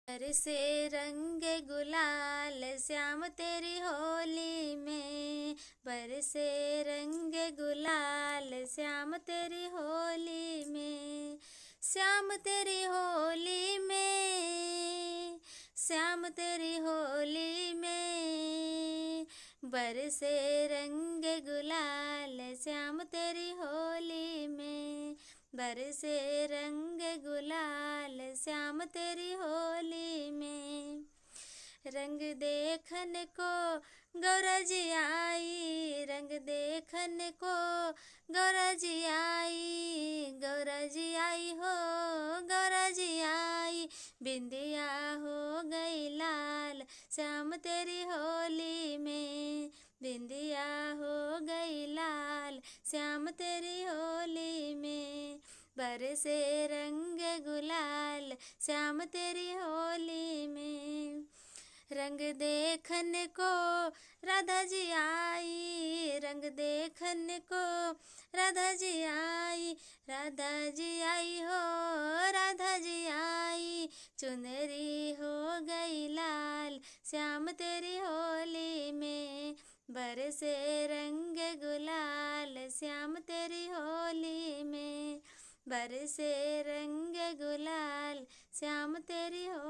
बरसे रंग गुलाल श्याम तेरी होली में, बरसे रंग गुलाल श्याम तेरी होली में, श्याम तेरी होली में, श्याम तेरी होली में, बरसे रंग गुलाल श्याम तेरी होली में, बरसे रंग गुलाल श्याम तेरी होली में। रंग देखन को गौरा जी आई, रंग देखन को गौरा जी आई, गौरा जी आई हो गौरा जी आई, बिंदिया हो गई लाल श्याम तेरी होली में, बिंदिया हो गई लाल श्याम तेरी होली में, बरसे रंग गुलाल श्याम तेरी होली में। रंग देखन को राधा जी आई, रंग देखन को राधा जी आई, राधा जी आई हो राधा जी आई, चुनरी हो गई लाल श्याम तेरी होली में, बरसे रंग गुलाल श्याम तेरी होली में, बरसे रंग गुलाल श्याम तेरी हो